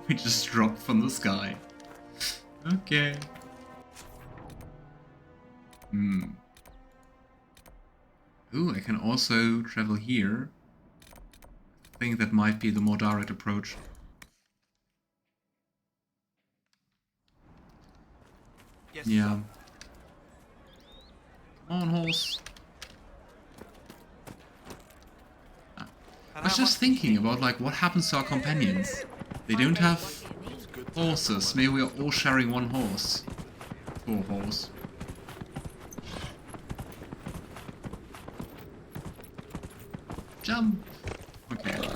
We just dropped from the sky. Okay. Ooh, I can also travel here. I think that might be the more direct approach. Yes, Yeah. sir. Come on, horse. I And was how just much thinking about like what happens to our companions. They don't have horses. Maybe we are all sharing one horse. Poor horse. Jump! Okay.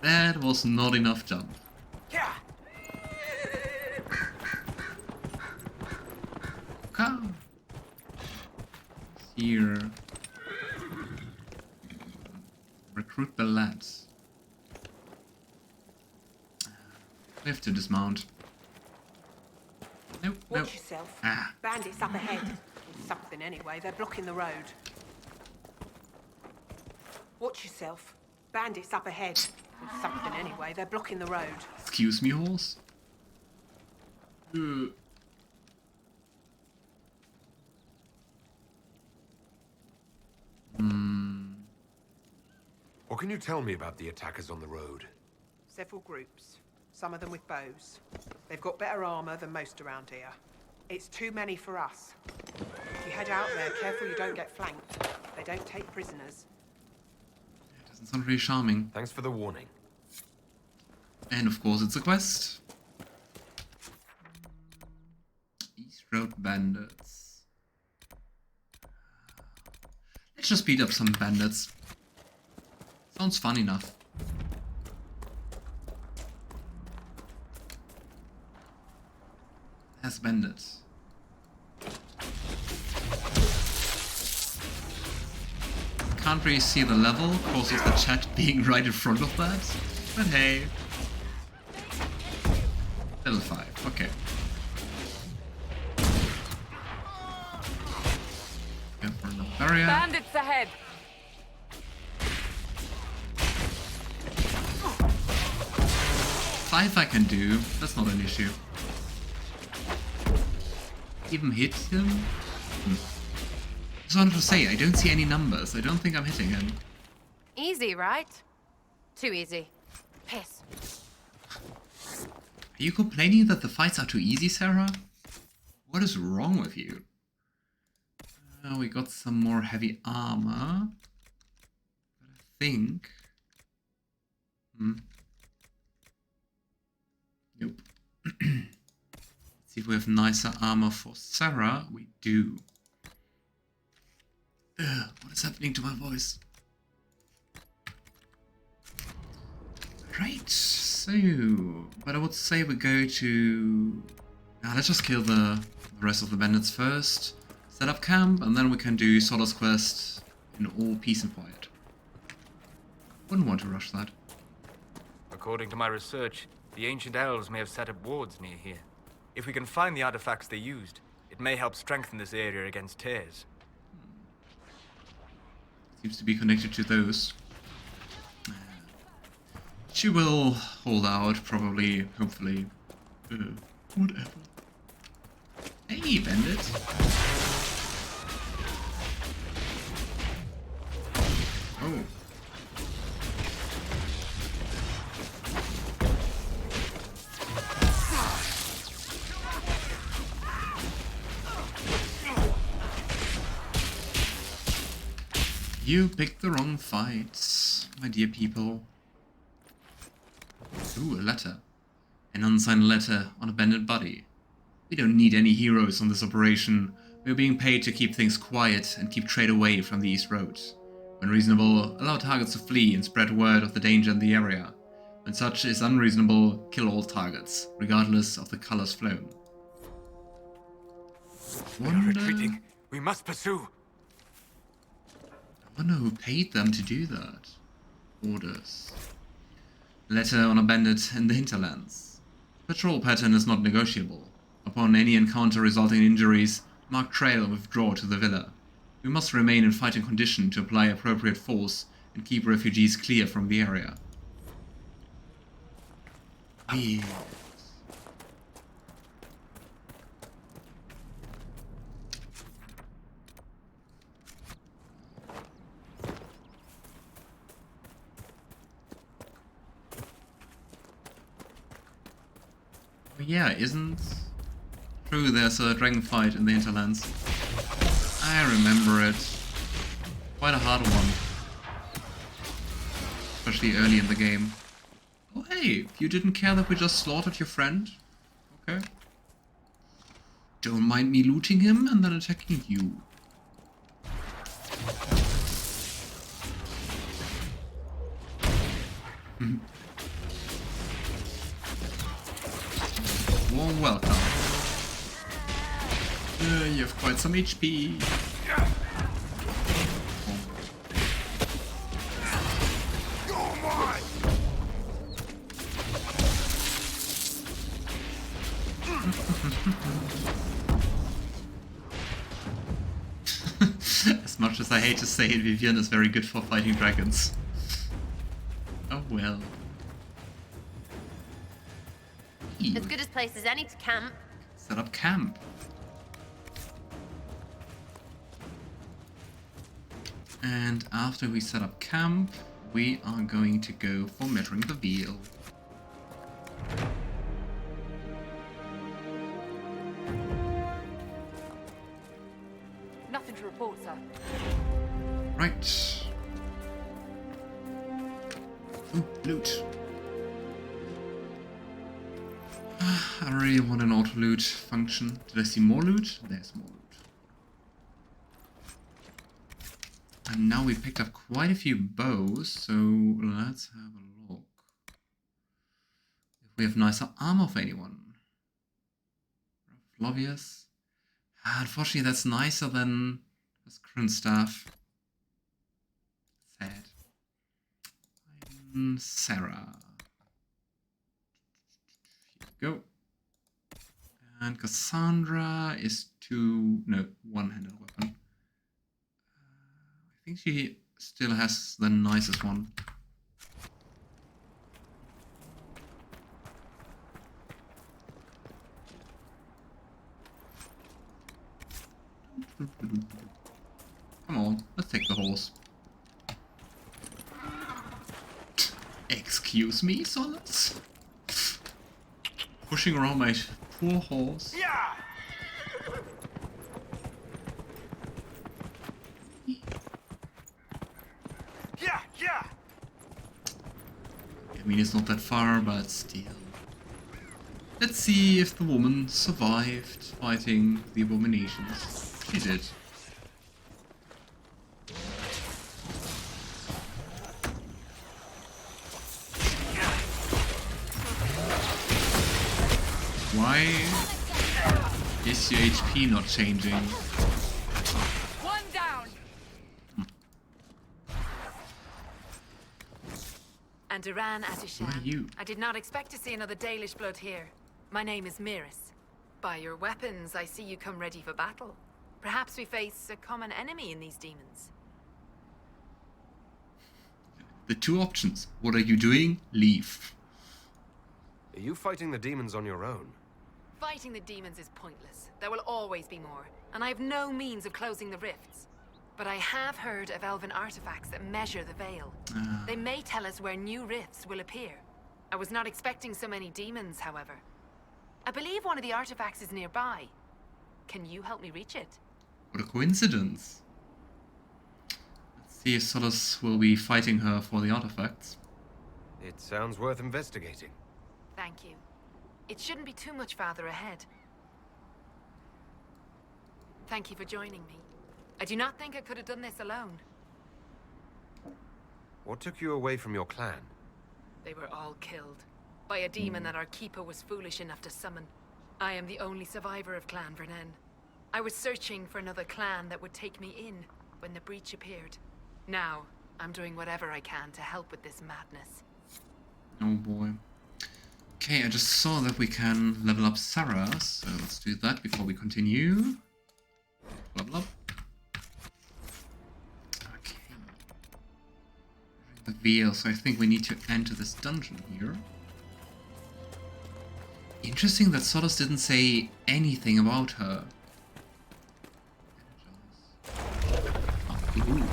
That was not enough jump. Yeah. Ka! Here. Recruit the lads. We have to dismount. Nope, Watch nope. yourself. Ah. Bandits up ahead. Something anyway, they're blocking the road. Watch yourself. Bandits up ahead. Something anyway, they're blocking the road. Excuse me, horse? What can you tell me about the attackers on the road? Several groups. Some of them with bows. They've got better armor than most around here. It's too many for us. If you head out there, careful you don't get flanked. They don't take prisoners. Doesn't sound really charming. Thanks for the warning. And of course it's a quest. East Road Bandits. Let's just beat up some bandits. Sounds fun enough. As bandits. Can't really see the level because of the chat being right in front of that. But hey. Level 5, okay. Go for another barrier. Bandits ahead! 5 I can do, that's not an issue. Even hit him? Just wanted to say, I don't see any numbers. I don't think I'm hitting him. Easy, right? Too easy. Piss. Are you complaining that the fights are too easy, Sarah? What is wrong with you? We got some more heavy armor. But I think... Nope. Let's see if we have nicer armor for Sarah. We do. Ugh, what is happening to my voice? Right, so... But I would say we go to... Now let's just kill the rest of the bandits first. Set up camp, and then we can do Solas quest in all peace and quiet. Wouldn't want to rush that. According to my research, the ancient elves may have set up wards near here. If we can find the artifacts they used, it may help strengthen this area against tears. Seems to be connected to those. She will hold out, probably, hopefully. Whatever. Hey, bandit! Oh. You picked the wrong fights, my dear people. Ooh, a letter. An unsigned letter on a bandit body. We don't need any heroes on this operation. We're being paid to keep things quiet and keep trade away from the East Road. When reasonable, allow targets to flee and spread word of the danger in the area. When such is unreasonable, kill all targets, regardless of the colors flown. We are retreating. We must pursue. I wonder who paid them to do that. Orders. Letter on a bandit in the hinterlands. Patrol pattern is not negotiable. Upon any encounter resulting in injuries, mark trail and withdraw to the villa. We must remain in fighting condition to apply appropriate force and keep refugees clear from the area. Weird. Oh yeah, isn't true there's a dragon fight in the hinterlands? I remember it. Quite a hard one. Especially early in the game. Oh hey, you didn't care that we just slaughtered your friend? Okay. Don't mind me looting him and then attacking you. Warm welcome. You have quite some HP. As much as I hate to say it, Vivienne is very good for fighting dragons. Oh well. As good a place as any to camp. Set up camp. And after we set up camp, we are going to go for measuring the veil. Nothing to report, sir. Right. Ooh, loot. I really want an auto loot function. Did I see more loot? There's more loot. And now we picked up quite a few bows, so let's have a look. If we have nicer armor for anyone. Flavius. Unfortunately, that's nicer than this current staff. Sad. Sarah. Here we go. And Cassandra is one-handed weapon. I think she still has the nicest one. Come on, let's take the horse. Excuse me, Solas? Pushing around my poor horse. Yeah! Yeah, yeah! I mean, it's not that far, but still. Let's see if the woman survived fighting the abominations. She did. Why is your HP not changing? One down. And Duran Who are Atishan. you? I did not expect to see another Dalish blood here. My name is Miris. By your weapons, I see you come ready for battle. Perhaps we face a common enemy in these demons. The two options. What are you doing? Leave. Are you fighting the demons on your own? Fighting the demons is pointless. There will always be more, and I have no means of closing the rifts. But I have heard of elven artifacts that measure the veil. They may tell us where new rifts will appear. I was not expecting so many demons, however. I believe one of the artifacts is nearby. Can you help me reach it? What a coincidence. Let's see if Solas will be fighting her for the artifacts. It sounds worth investigating. Thank you. It shouldn't be too much farther ahead. Thank you for joining me. I do not think I could have done this alone. What took you away from your clan? They were all killed by a demon that our keeper was foolish enough to summon. I am the only survivor of Clan Vernen. I was searching for another clan that would take me in when the breach appeared. Now, I'm doing whatever I can to help with this madness. Oh boy. Okay, I just saw that we can level up Sarah, so let's do that before we continue. Level up. Okay. The veil, so I think we need to enter this dungeon here. Interesting that Solas didn't say anything about her. Ooh.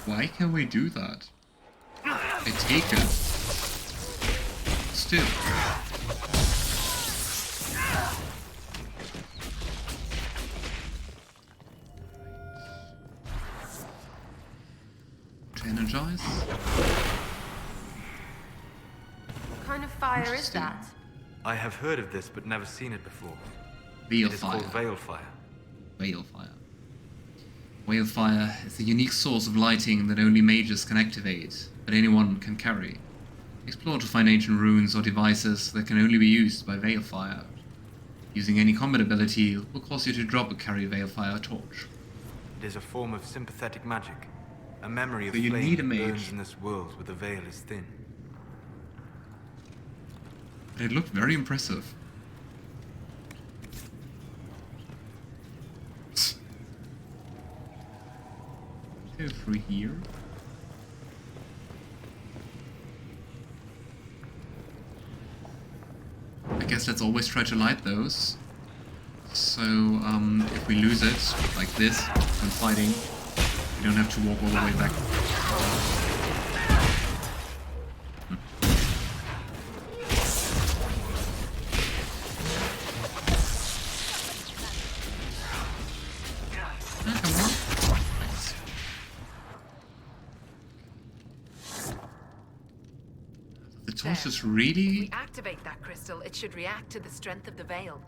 Why can we do that? I take it. Still. To energize. What kind of fire is that? I have heard of this, but never seen it before. Veil It is fire. called Veil Fire. Veil fire. Veil fire is a unique source of lighting that only mages can activate, but anyone can carry. Explore to find ancient runes or devices that can only be used by Veil fire. Using any combat ability will cause you to drop or carry Veil fire torch. It is a form of sympathetic magic. A memory of So you flame need a that mage. burns in this world where the veil is thin. But it looked very impressive. Go through here. I guess let's always try to light those. So, if we lose it, like this, when fighting, we don't have to walk all the way back. Ah, come on. Nice. The torch is If we really... activate that crystal, it should react to the strength of the veil.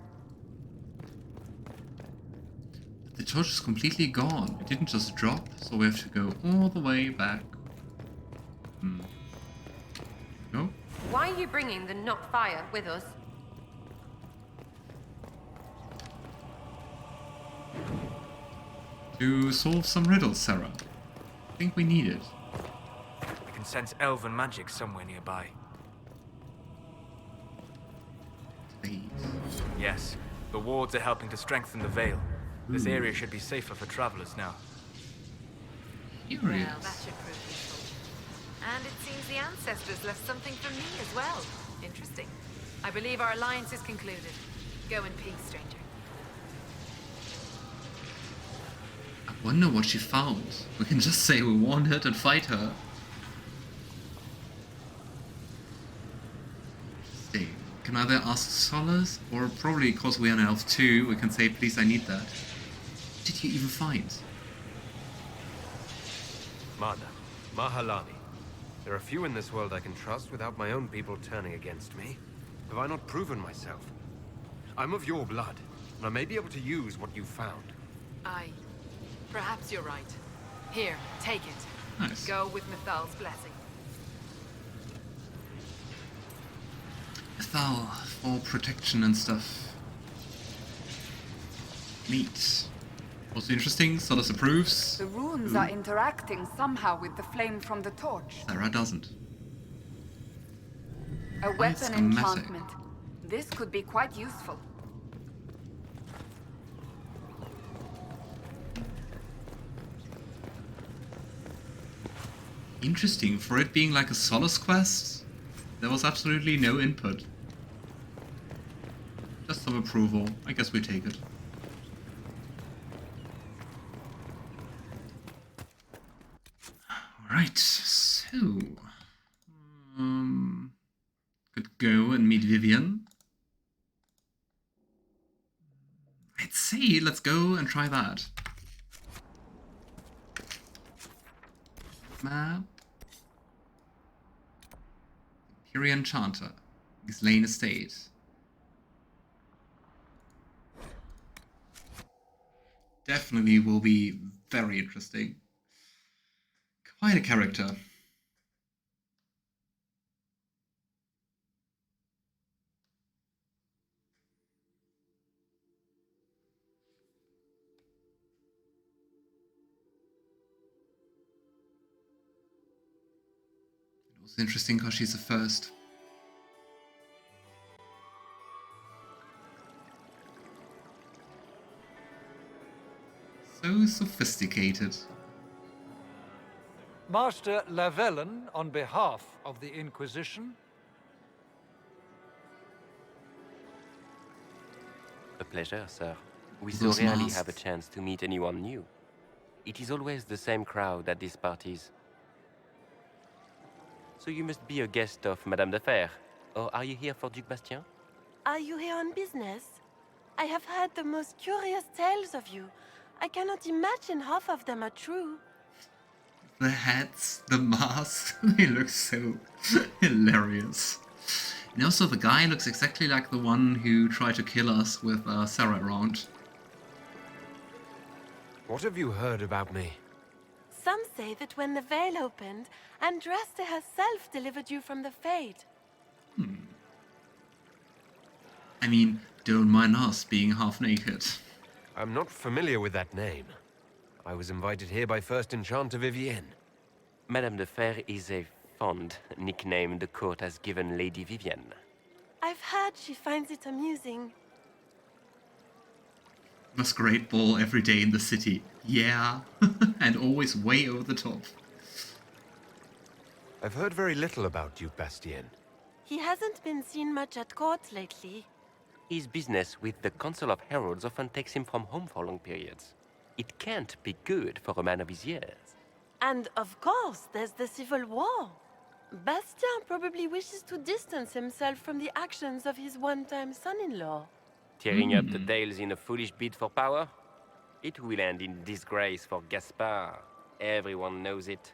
The torch is completely gone. It didn't just drop, so we have to go all the way back. No? Why are you bringing the not fire with us? To solve some riddles, Sarah. I think we need it. I can sense elven magic somewhere nearby. Please. Yes, the wards are helping to strengthen the veil. This area should be safer for travelers now. Here Well, it that is. should prove useful. And it seems the ancestors left something for me as well. Interesting. I believe our alliance is concluded. Go in peace, stranger. I wonder what she found. We can just say we want her and fight her. Interesting. Can either ask Solas, or probably because we are an elf too, we can say, please, I need that. What did you even find? Mana, Mahalani. There are few in this world I can trust without my own people turning against me. Have I not proven myself? I'm of your blood, and I may be able to use what you found. Perhaps you're right. Here, take it. Nice. Go with Mithal's blessing. Mithal, for protection and stuff. Neat. Also interesting, Solas approves. The runes are interacting somehow with the flame from the torch. Sarah doesn't. A weapon schematic. enchantment. This could be quite useful. Interesting, for it being like a Solas quest, there was absolutely no input. Just some approval. I guess we take it. Alright, so... could go and meet Vivienne. I'd say let's go and try that. Map. First Enchanter. Lane Estate. Definitely will be very interesting. Quite a character. It was interesting because she's the first. So sophisticated. Master Lavellen, on behalf of the Inquisition. pleasure, sir. We so Those rarely masks. have a chance to meet anyone new. It is always the same crowd at these parties. So you must be a guest of Madame de Fer. Or are you here for Duc Bastien? Are you here on business? I have heard the most curious tales of you. I cannot imagine half of them are true. The hats, the masks, they look so hilarious. And also the guy looks exactly like the one who tried to kill us with Sarah around. What have you heard about me? Some say that when the veil opened, Andraste herself delivered you from the Fade. I mean, don't mind us being half naked. I'm not familiar with that name. I was invited here by First Enchanter Vivienne. Madame de Fer is a fond nickname the court has given Lady Vivienne. I've heard she finds it amusing. Masquerade ball every day in the city. Yeah. And always way over the top. I've heard very little about Duke Bastien. He hasn't been seen much at court lately. His business with the Council of Heralds often takes him from home for long periods. It can't be good for a man of his years. And of course, there's the civil war. Bastien probably wishes to distance himself from the actions of his one-time son-in-law. Tearing up the Dales in a foolish bid for power? It will end in disgrace for Gaspard. Everyone knows it.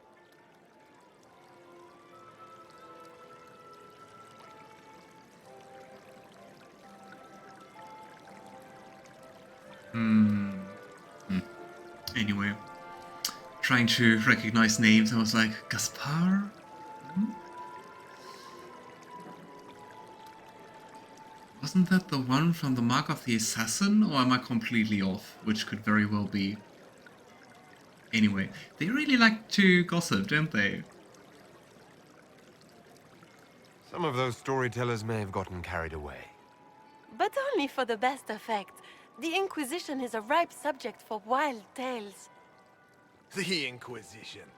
Anyway, trying to recognize names, I was like, Gaspard? Wasn't that the one from the Mark of the Assassin, or am I completely off? Which could very well be. Anyway, they really like to gossip, don't they? Some of those storytellers may have gotten carried away. But only for the best effect. The Inquisition is a ripe subject for wild tales. The Inquisition.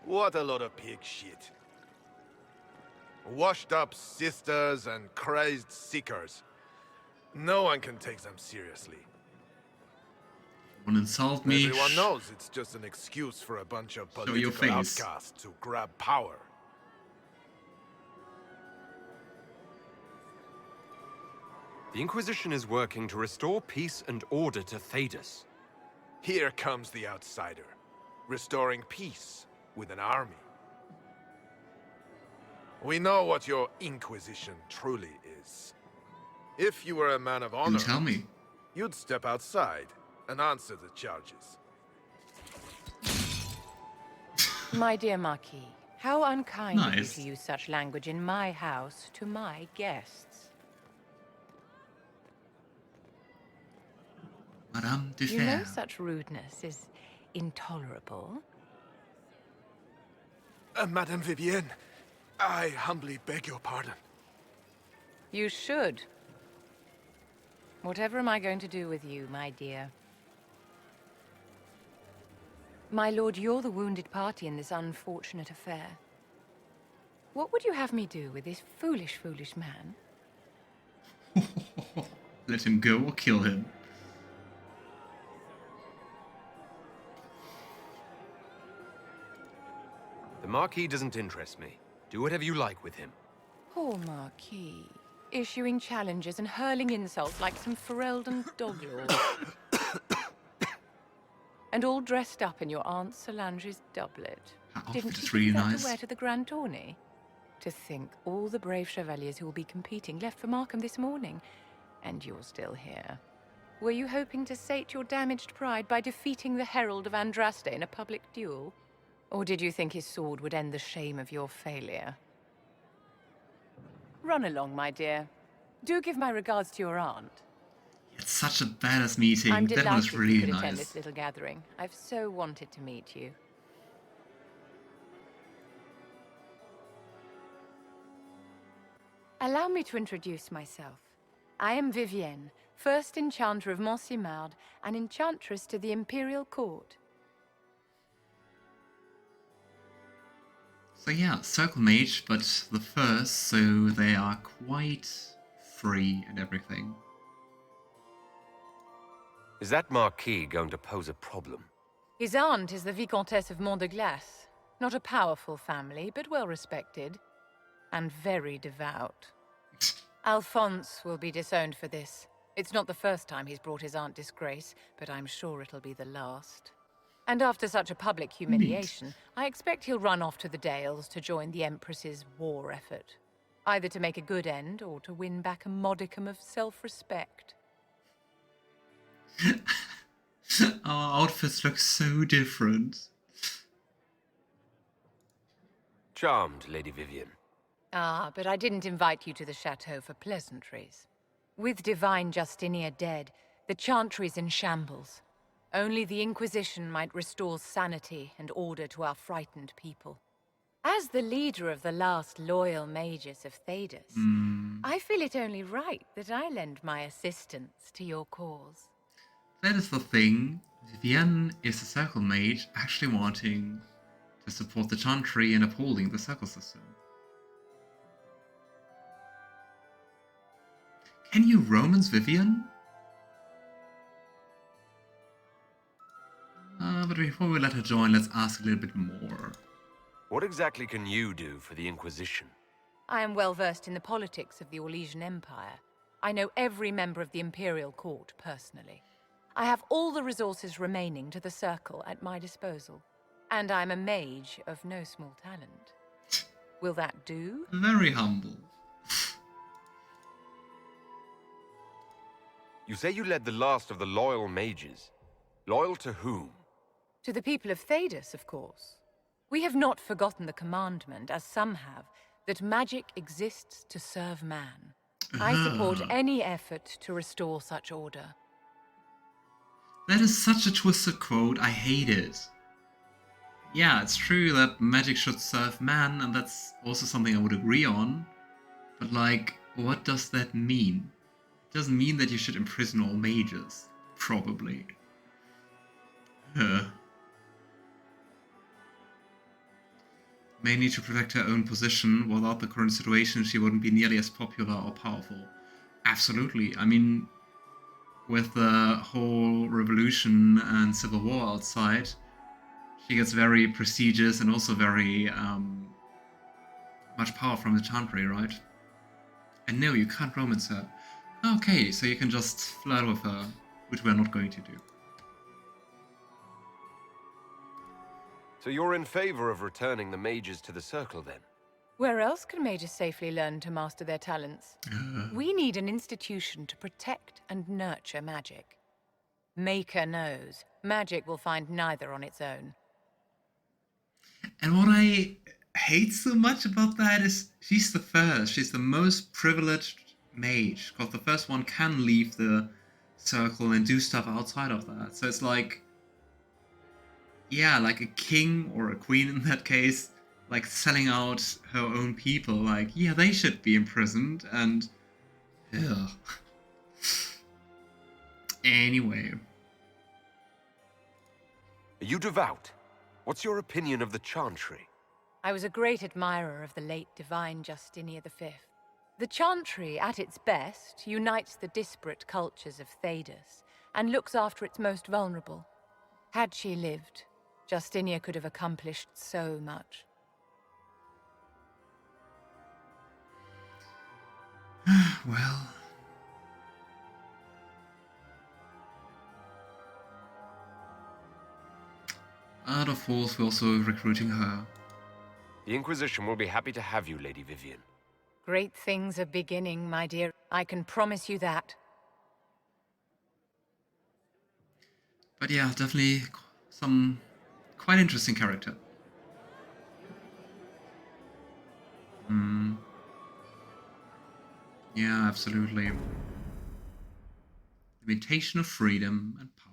What a lot of pig shit. Washed up sisters and crazed seekers. No one can take them seriously. Wanna insult me? Everyone knows it's just an excuse for a bunch of Show your political face. outcasts to grab power. The Inquisition is working to restore peace and order to Thedas. Here comes the outsider, restoring peace with an army. We know what your Inquisition truly is. If you were a man of honor, tell me. you'd step outside and answer the charges. My dear Marquis, how unkind of you Nice. to use such language in my house to my guests. Madame de You know Fer. such rudeness is intolerable. Madame Vivienne, I humbly beg your pardon. You should. Whatever am I going to do with you, my dear? My lord, you're the wounded party in this unfortunate affair. What would you have me do with this foolish, foolish man? Let him go or kill him. The Marquis doesn't interest me. Do whatever you like with him. Poor Marquis. Issuing challenges and hurling insults like some Ferelden doglord. And all dressed up in your Aunt Solange's doublet. That Didn't outfit you is really think that nice. to wear to the Grand Tourney? To think all the brave chevaliers who will be competing left for Markham this morning, and you're still here. Were you hoping to sate your damaged pride by defeating the Herald of Andraste in a public duel? Or did you think his sword would end the shame of your failure? Run along, my dear. Do give my regards to your aunt. It's such a badass meeting. I'm That delighted was you really could attend nice. this little gathering. I've so wanted to meet you. Allow me to introduce myself. I am Vivienne, First Enchanter of Monsimard, and Enchantress to the Imperial Court. So yeah, Circle Mage, but the first, so they are quite free and everything. Is that Marquis going to pose a problem? His aunt is the Vicomtesse of Mont de Glace. Not a powerful family, but well respected. And very devout. Alphonse will be disowned for this. It's not the first time he's brought his aunt disgrace, but I'm sure it'll be the last. And after such a public humiliation, I expect he'll run off to the Dales to join the Empress's war effort. Either to make a good end, or to win back a modicum of self-respect. Our outfits look so different. Charmed, Lady Vivienne. Ah, but I didn't invite you to the chateau for pleasantries. With Divine Justinia dead, the Chantry's in shambles. Only the Inquisition might restore sanity and order to our frightened people. As the leader of the last loyal mages of Thedas, I feel it only right that I lend my assistance to your cause. That is the thing. Vivienne is a circle mage actually wanting to support the Chantry in upholding the circle system. Can you romance Vivienne? But before we let her join, let's ask a little bit more. What exactly can you do for the Inquisition? I am well versed in the politics of the Orlesian Empire. I know every member of the Imperial Court personally. I have all the resources remaining to the Circle at my disposal. And I'm a mage of no small talent. Will that do? Very humble. You say you led the last of the loyal mages. Loyal to whom? To the people of Thedas, of course. We have not forgotten the commandment, as some have, that magic exists to serve man. I support any effort to restore such order. That is such a twisted quote, I hate it. Yeah, it's true that magic should serve man, and that's also something I would agree on. But like, what does that mean? It doesn't mean that you should imprison all mages. Probably. Mainly to protect her own position. Without the current situation, she wouldn't be nearly as popular or powerful. Absolutely. I mean, with the whole revolution and civil war outside, she gets very prestigious and also very much power from the Chantry, right? And no, you can't romance her. Okay, so you can just flirt with her, which we're not going to do. So you're in favor of returning the mages to the Circle, then? Where else can mages safely learn to master their talents? We need an institution to protect and nurture magic. Maker knows, magic will find neither on its own. And what I hate so much about that is she's the first. She's the most privileged mage, because the first one can leave the Circle and do stuff outside of that. So it's like, yeah, like a king or a queen in that case, like selling out her own people. Like, yeah, they should be imprisoned, and ugh. Anyway. Are you devout? What's your opinion of the Chantry? I was a great admirer of the late Divine Justinia V. The Chantry, at its best, unites the disparate cultures of Thedas and looks after its most vulnerable. Had she lived, Justinia could have accomplished so much. Well... Out of force, we're also recruiting her. The Inquisition will be happy to have you, Lady Vivienne. Great things are beginning, my dear. I can promise you that. But yeah, definitely some quite interesting character. Yeah, absolutely. Limitation of freedom and power.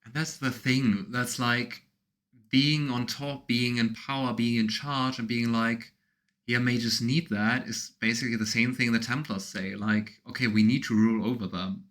And that's the thing. That's like being on top, being in power, being in charge, and being like, yeah, mages need that, is basically the same thing the Templars say. Like, okay, we need to rule over them.